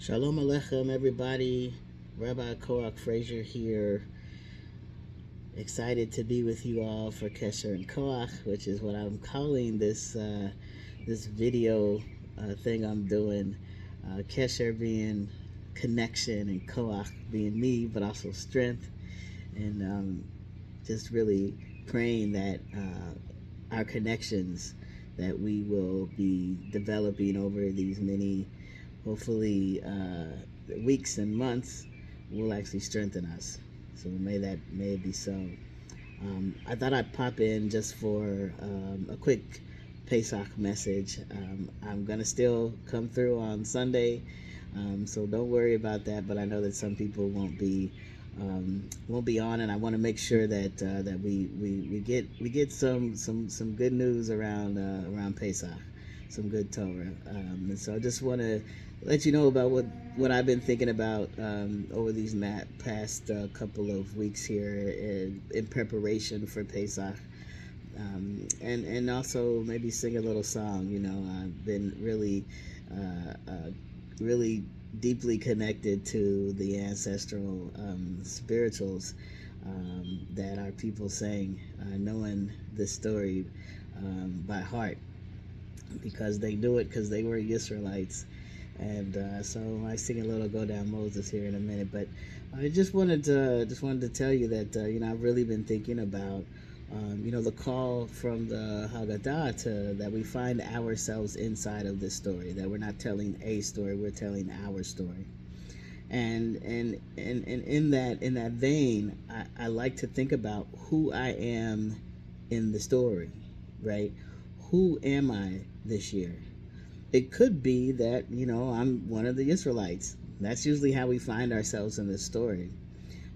Shalom Aleichem, everybody. Rabbi Korach Frazier here. Excited to be with you all for Kesher and Koach, which is what I'm calling this video thing I'm doing. Kesher being connection and Koach being me, but also strength. And just really praying that our connections that we will be developing over these many, hopefully, weeks and months will actually strengthen us. So may it be so. I thought I'd pop in just for a quick Pesach message. I'm gonna still come through on Sunday, so don't worry about that. But I know that some people won't be on, and I want to make sure that we get some good news around Pesach, some good Torah. And so I just want to let you know about what I've been thinking about over these past couple of weeks here in preparation for Pesach. And also maybe sing a little song. I've been really deeply connected to the ancestral spirituals that our people sang, knowing this story by heart, because they knew it because they were Israelites. And so I sing a little "Go Down Moses" here in a minute, but I just wanted to tell you that I've really been thinking about the call from the Haggadah to that we find ourselves inside of this story, that we're not telling a story, we're telling our story. And in that vein, I like to think about who I am in the story, right? Who am I this year? It could be that I'm one of the Israelites. That's usually how we find ourselves in this story.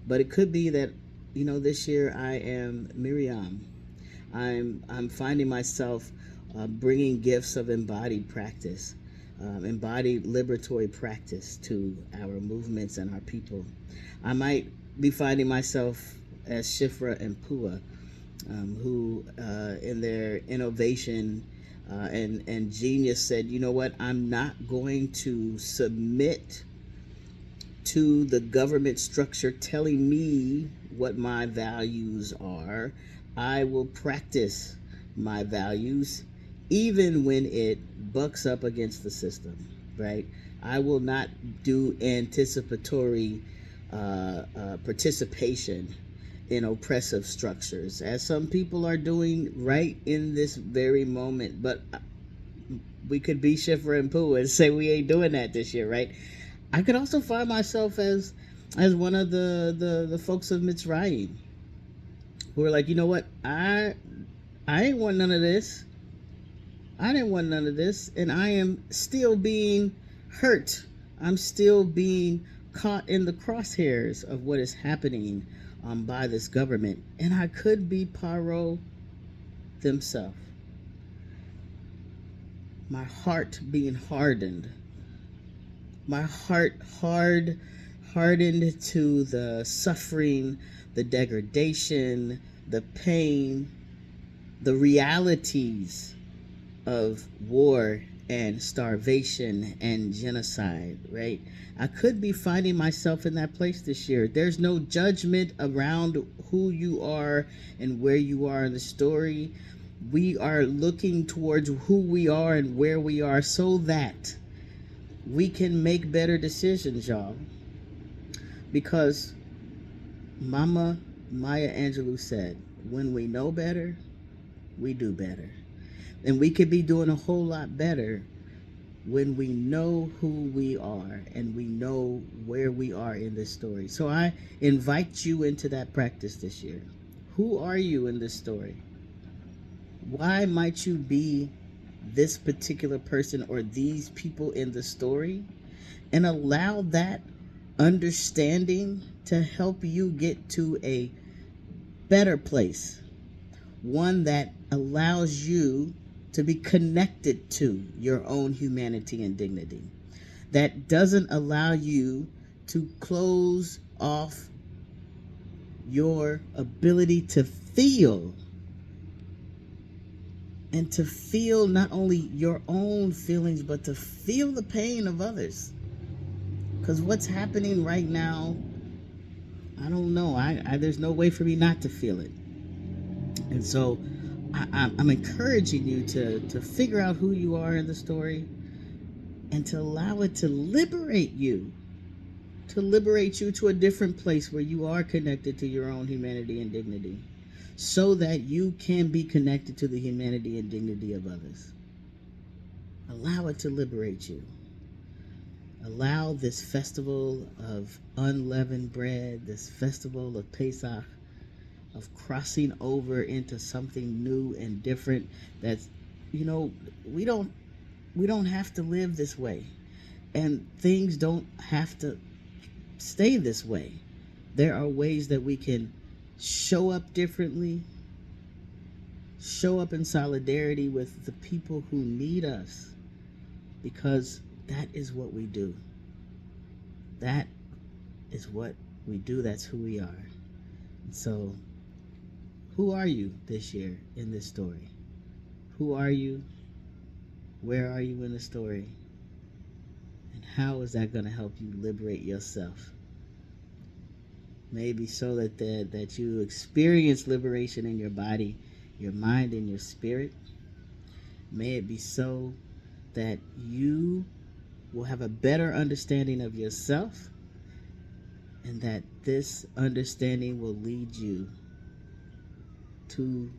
But it could be that this year I am Miriam. I'm finding myself bringing gifts of embodied practice, embodied liberatory practice to our movements and our people. I might be finding myself as Shifra and Pua, who in their innovation and genius said, you know what, I'm not going to submit to the government structure telling me what my values are. I will practice my values even when it bucks up against the system, right? I will not do anticipatory participation in oppressive structures, as some people are doing right in this very moment. But we could be Shifra and Pooh and say we ain't doing that this year, right? I could also find myself as one of the folks of Mitzrayim, who are like, you know what, I ain't want none of this. I didn't want none of this, and I am still being hurt. I'm still being caught in the crosshairs of what is happening by this government, and I could be Paro themselves. My heart being hardened, my heart hardened to the suffering, the degradation, the pain, the realities of war and starvation and genocide, right? I could be finding myself in that place this year. There's no judgment around who you are and where you are in the story. We are looking towards who we are and where we are so that we can make better decisions, y'all. Because Mama Maya Angelou said, when we know better, we do better. And we could be doing a whole lot better when we know who we are and we know where we are in this story. So I invite you into that practice this year. Who are you in this story? Why might you be this particular person or these people in the story? And allow that understanding to help you get to a better place, one that allows you to be connected to your own humanity and dignity, that doesn't allow you to close off your ability to feel, and to feel not only your own feelings but to feel the pain of others. Because what's happening right now, I don't know. There's no way for me not to feel it. And so I'm encouraging you to figure out who you are in the story and to allow it to liberate you to a different place where you are connected to your own humanity and dignity, so that you can be connected to the humanity and dignity of others. Allow it to liberate you. Allow this festival of unleavened bread, this festival of Pesach, of crossing over into something new and different. That's, you know, we don't have to live this way, and things don't have to stay this way. There are ways that we can show up differently, show up in solidarity with the people who need us, because that is what we do. That is what we do. That's who we are. So, who are you this year in this story? Who are you? Where are you in the story? And how is that going to help you liberate yourself? Maybe so that you experience liberation in your body, your mind, and your spirit. May it be so that you will have a better understanding of yourself, and that this understanding will lead you to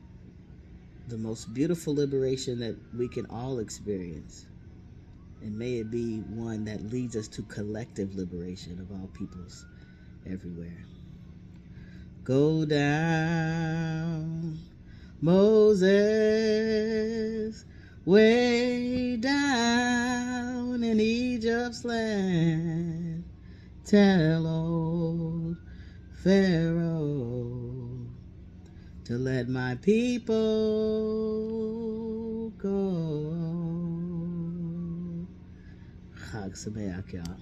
the most beautiful liberation that we can all experience. And may it be one that leads us to collective liberation of all peoples everywhere. Go down, Moses, way down in Egypt's land. Tell old Pharaoh to let my people go. Chag Sameach, y'all.